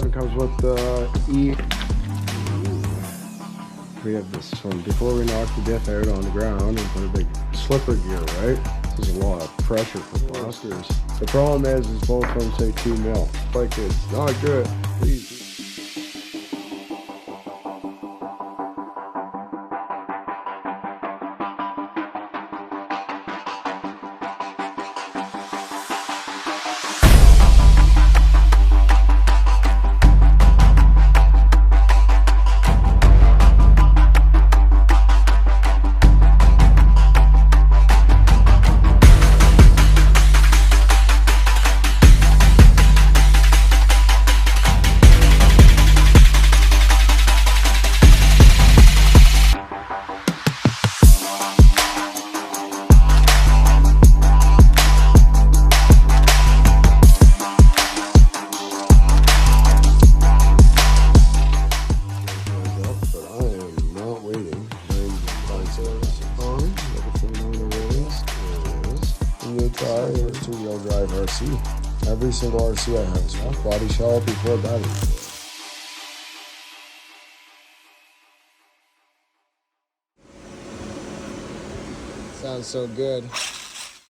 It comes with the We have this one. Before we knock the diff out on the ground and put a big slipper gear, right? This is a lot of pressure for blasters. The problem is both from say 2 mil. Like it's not good. Please. Two-wheel drive RC. Every single RC I have is off body shell before battery. Sounds so good.